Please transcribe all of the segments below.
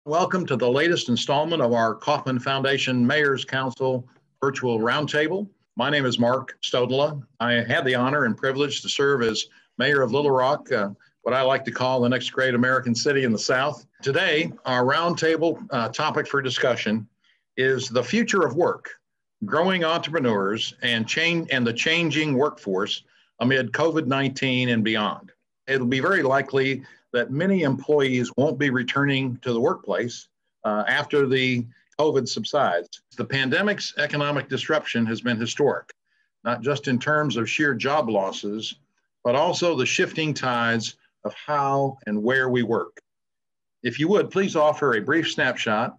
Welcome to the latest installment of our Kauffman Foundation Mayor's Council Virtual Roundtable. My name is Mark Stodola. I had the honor and privilege to serve as Mayor of Little Rock, what I like to call the next great American city in the South. Today, our roundtable topic for discussion is the future of work, growing entrepreneurs, and the changing workforce amid COVID-19 and beyond. It'll be very likely that many employees won't be returning to the workplace after the COVID subsides. The pandemic's economic disruption has been historic, not just in terms of sheer job losses, but also the shifting tides of how and where we work. If you would, please offer a brief snapshot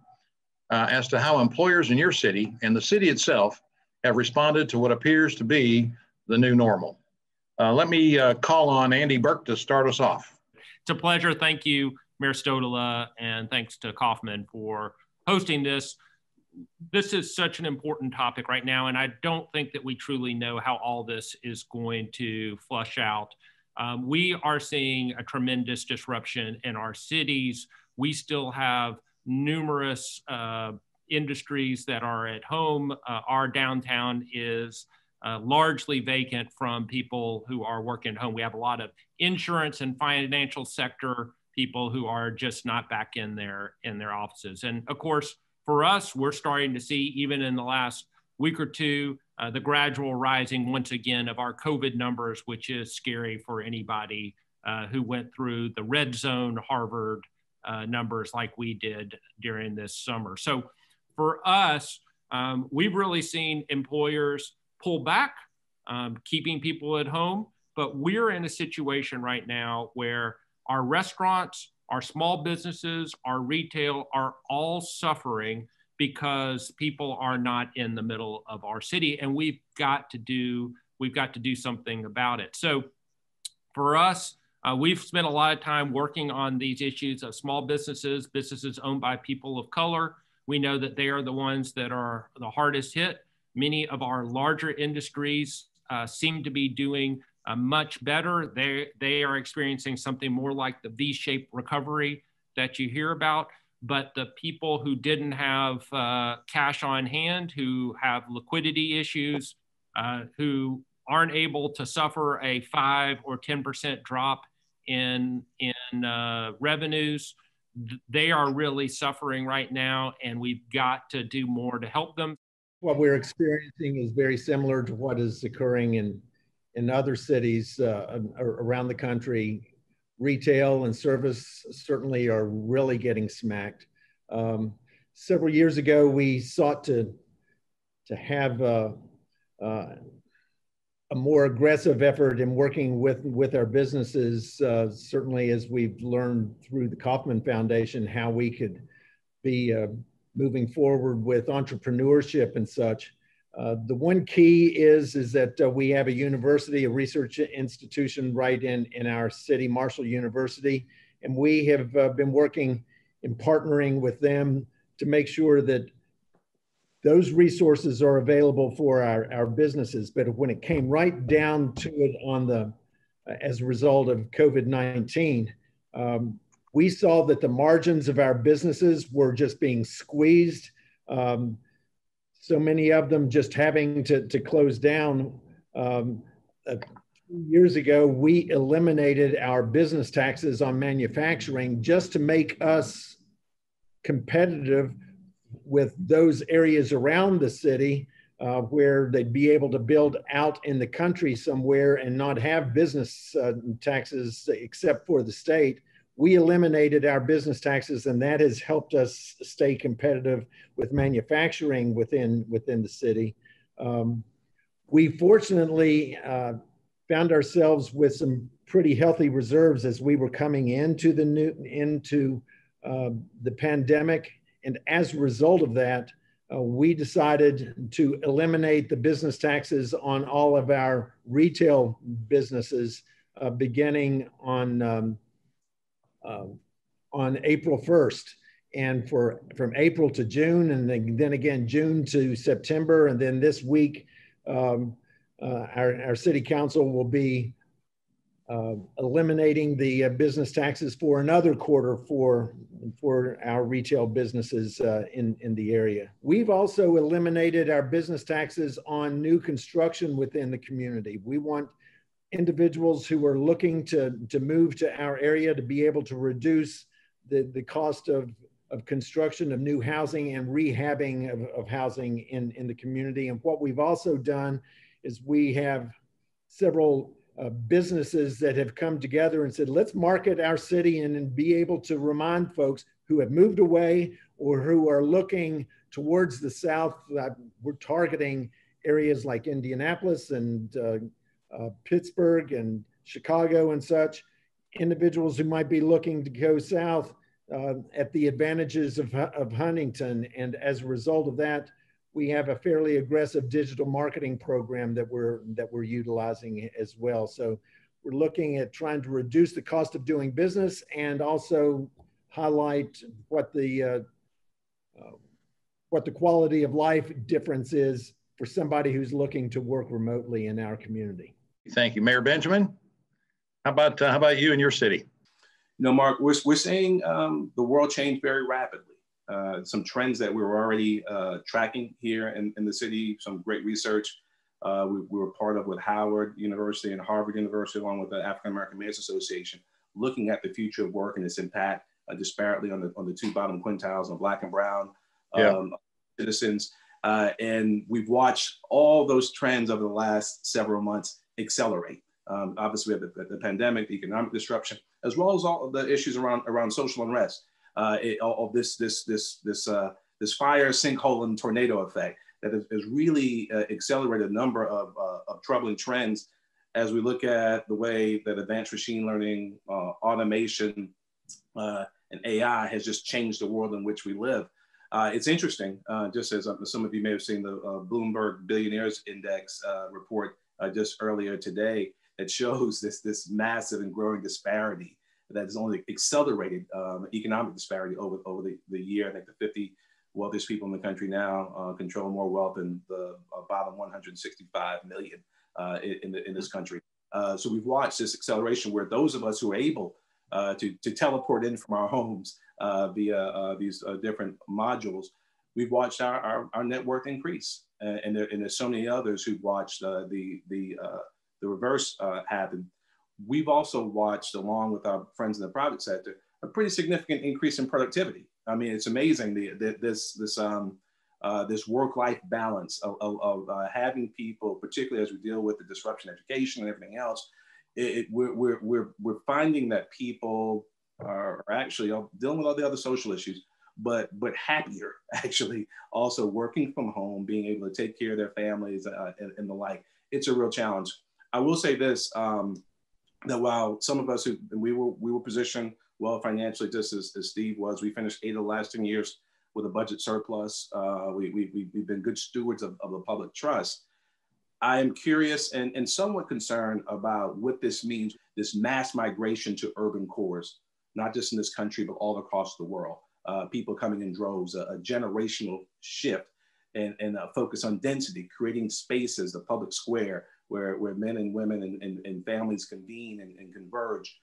as to how employers in your city and the city itself have responded to what appears to be the new normal. Let me call on Andy Burke to start us off. It's a pleasure. Thank you, Mayor Stodola, and thanks to Kauffman for hosting this. This is such an important topic right now, and I don't think that we truly know how all this is going to flush out. We are seeing a tremendous disruption in our cities. We still have numerous industries that are at home. Our downtown is largely vacant from people who are working at home. We have a lot of insurance and financial sector people who are just not back in their offices. And of course, for us, we're starting to see, even in the last week or two, the gradual rising once again of our COVID numbers, which is scary for anybody who went through the red zone Harvard numbers like we did during this summer. So for us, we've really seen employers pull back, keeping people at home. But we're in a situation right now where our restaurants, our small businesses, our retail are all suffering because people are not in the middle of our city, and we've got to do something about it. So for us, we've spent a lot of time working on these issues of small businesses owned by people of color. We know that they are the ones that are the hardest hit. Many of our larger industries seem to be doing much better. They are experiencing something more like the V-shaped recovery that you hear about. But the people who didn't have cash on hand, who have liquidity issues, who aren't able to suffer a 5 or 10% drop in revenues, they are really suffering right now, and we've got to do more to help them. What we're experiencing is very similar to what is occurring in other cities around the country. Retail and service certainly are really getting smacked. Several years ago, we sought to have a more aggressive effort in working with our businesses, certainly as we've learned through the Kauffman Foundation, how we could be moving forward with entrepreneurship and such. The one key is that we have a university, a research institution right in our city, Marshall University, and we have been working in partnering with them to make sure that those resources are available for our businesses. But when it came right down to it as a result of COVID-19, we saw that the margins of our businesses were just being squeezed. So many of them just having to close down. Years ago, we eliminated our business taxes on manufacturing just to make us competitive with those areas around the city where they'd be able to build out in the country somewhere and not have business taxes except for the state. We eliminated our business taxes, and that has helped us stay competitive with manufacturing within the city. We fortunately found ourselves with some pretty healthy reserves as we were coming into the pandemic, and as a result of that, we decided to eliminate the business taxes on all of our retail businesses beginning on April 1st, and from April to June, and then again June to September, and then this week our city council will be eliminating the business taxes for another quarter for our retail businesses in the area. We've also eliminated our business taxes on new construction within the community. We want individuals who are looking to move to our area to be able to reduce the cost of construction of new housing and rehabbing of housing in the community. And what we've also done is we have several businesses that have come together and said, let's market our city and be able to remind folks who have moved away or who are looking towards the south. We're targeting areas like Indianapolis and Pittsburgh and Chicago and such, individuals who might be looking to go south at the advantages of Huntington. And as a result of that, we have a fairly aggressive digital marketing program that we're utilizing as well. So we're looking at trying to reduce the cost of doing business and also highlight what the quality of life difference is for somebody who's looking to work remotely in our community. Thank you, Mayor Benjamin. How about you and your city? You know, Mark, we're seeing the world change very rapidly. Some trends that we were already tracking here in the city, some great research we were part of with Howard University and Harvard University, along with the African American Mayors Association, looking at the future of work and its impact disparately on the two bottom quintiles of Black and Brown citizens. And we've watched all those trends over the last several months accelerate. Obviously, we have the pandemic, the economic disruption, as well as all of the issues around social unrest. All this fire, sinkhole, and tornado effect that has really accelerated a number of troubling trends as we look at the way that advanced machine learning, automation, and AI has just changed the world in which we live. It's interesting, just as some of you may have seen the Bloomberg Billionaires Index report just earlier today that shows this massive and growing disparity that has only accelerated economic disparity over the year. I think the 50 wealthiest people in the country now control more wealth than the bottom 165 million in this country. So we've watched this acceleration where those of us who are able to teleport in from our homes via these different modules, we've watched our net worth increase. And there's so many others who've watched the reverse happen. We've also watched, along with our friends in the private sector, a pretty significant increase in productivity. I mean, it's amazing this work-life balance of having people, particularly as we deal with the disruption in education and everything else. We're finding that people are actually dealing with all the other social issues, but happier, actually, also working from home, being able to take care of their families and the like. It's a real challenge. I will say this, that while some of us we were positioned well financially, just as Steve was, we finished 8 of the last 10 years with a budget surplus. We've been good stewards of the public trust. I am curious and somewhat concerned about what this means, this mass migration to urban cores, not just in this country, but all across the world. People coming in droves, a generational shift and a focus on density, creating spaces, the public square, where men and women and families convene and converge.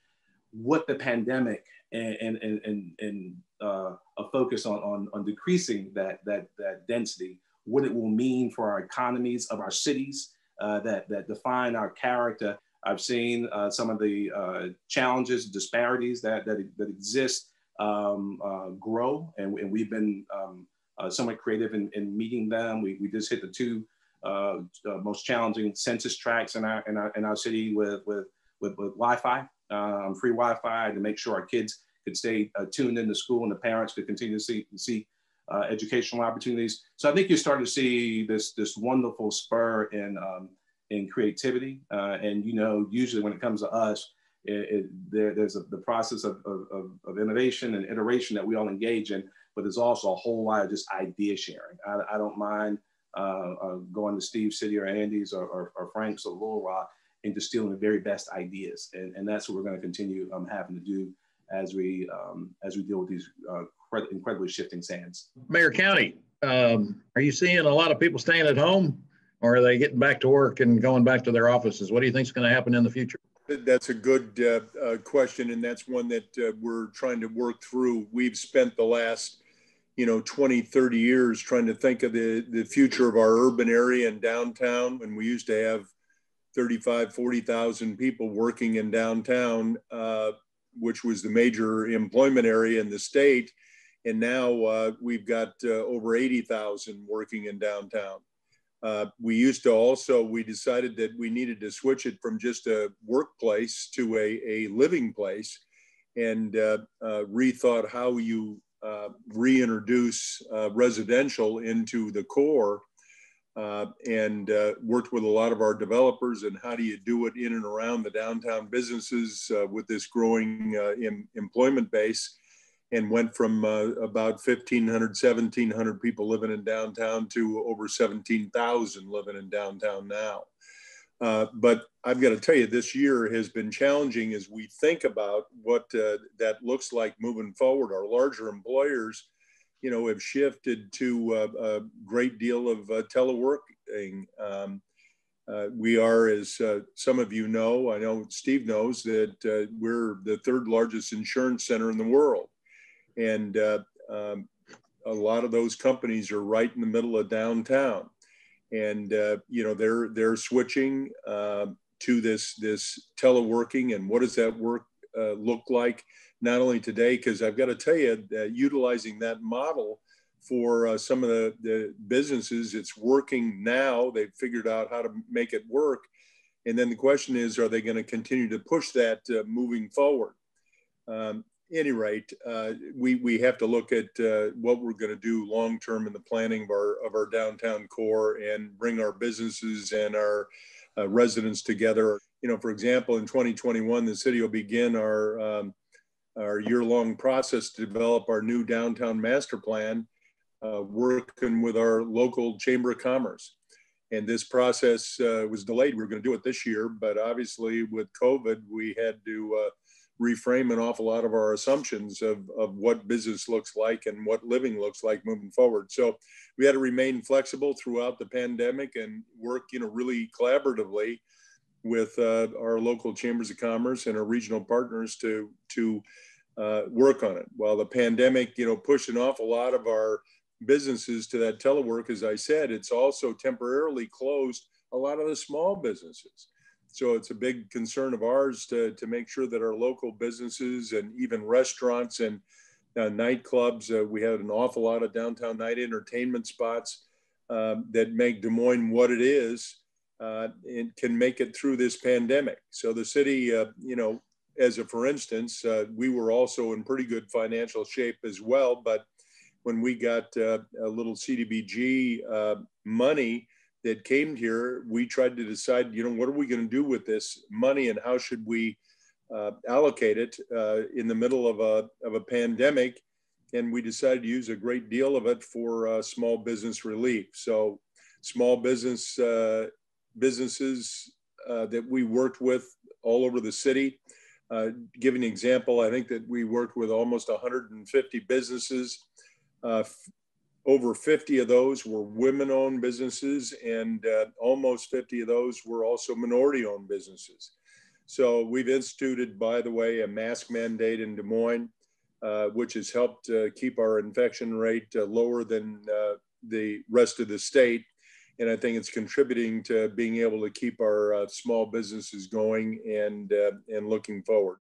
What the pandemic and a focus on decreasing that density, what it will mean for our economies of our cities that define our character. I've seen some of the challenges, disparities that exist grow, and we've been somewhat creative in meeting them. We just hit the 2 most challenging census tracts in our city with Wi-Fi, free Wi-Fi, to make sure our kids could stay tuned into school and the parents could continue to see educational opportunities. So I think you're starting to see this wonderful spur in creativity. And usually when it comes to us, there's the process of innovation and iteration that we all engage in, but there's also a whole lot of just idea sharing. I don't mind going to Steve's City or Andy's or Frank's or Little Rock and just stealing the very best ideas. And that's what we're going to continue having to do as we deal with these incredibly shifting sands. Mayor County, are you seeing a lot of people staying at home, or are they getting back to work and going back to their offices? What do you think is going to happen in the future? That's a good question, and that's one that we're trying to work through. We've spent the last 20, 30 years trying to think of the future of our urban area and downtown. And we used to have 35, 40,000 people working in downtown, which was the major employment area in the state. And now we've got over 80,000 working in downtown. We decided that we needed to switch it from just a workplace to a living place, and rethought how you reintroduce residential into the core, and worked with a lot of our developers and how do you do it in and around the downtown businesses with this growing employment base, and went from about 1,500, 1,700 people living in downtown to over 17,000 living in downtown now. But I've got to tell you, this year has been challenging as we think about what that looks like moving forward. Our larger employers, have shifted to a great deal of teleworking. We are, as some of you know, I know Steve knows, that we're the third largest insurance center in the world. And a lot of those companies are right in the middle of downtown. And, they're switching to this teleworking. And what does that work look like? Not only today, because I've got to tell you that utilizing that model for some of the businesses, it's working now. They've figured out how to make it work. And then the question is, are they going to continue to push that moving forward? Any rate, we have to look at what we're going to do long term in the planning of our downtown core and bring our businesses and our residents together. For example, in 2021, the city will begin our year-long process to develop our new downtown master plan, working with our local Chamber of Commerce. And this process was delayed. We were going to do it this year, but obviously with COVID, we had to reframe an awful lot of our assumptions of what business looks like and what living looks like moving forward. So we had to remain flexible throughout the pandemic and work, really collaboratively with our local chambers of commerce and our regional partners to work on it. While the pandemic, pushed an awful lot of our businesses to that telework, as I said, it's also temporarily closed a lot of the small businesses. So it's a big concern of ours to make sure that our local businesses and even restaurants and nightclubs, we have an awful lot of downtown night entertainment spots that make Des Moines what it is, and can make it through this pandemic. So the city, as a for instance, we were also in pretty good financial shape as well. But when we got a little CDBG money that came here, we tried to decide, what are we going to do with this money and how should we allocate it in the middle of a pandemic. And we decided to use a great deal of it for small business relief. So small businesses that we worked with all over the city. Give an example, I think that we worked with almost 150 businesses. Over 50 of those were women-owned businesses, and almost 50 of those were also minority-owned businesses. So we've instituted, by the way, a mask mandate in Des Moines, which has helped keep our infection rate lower than the rest of the state. And I think it's contributing to being able to keep our small businesses going and looking forward.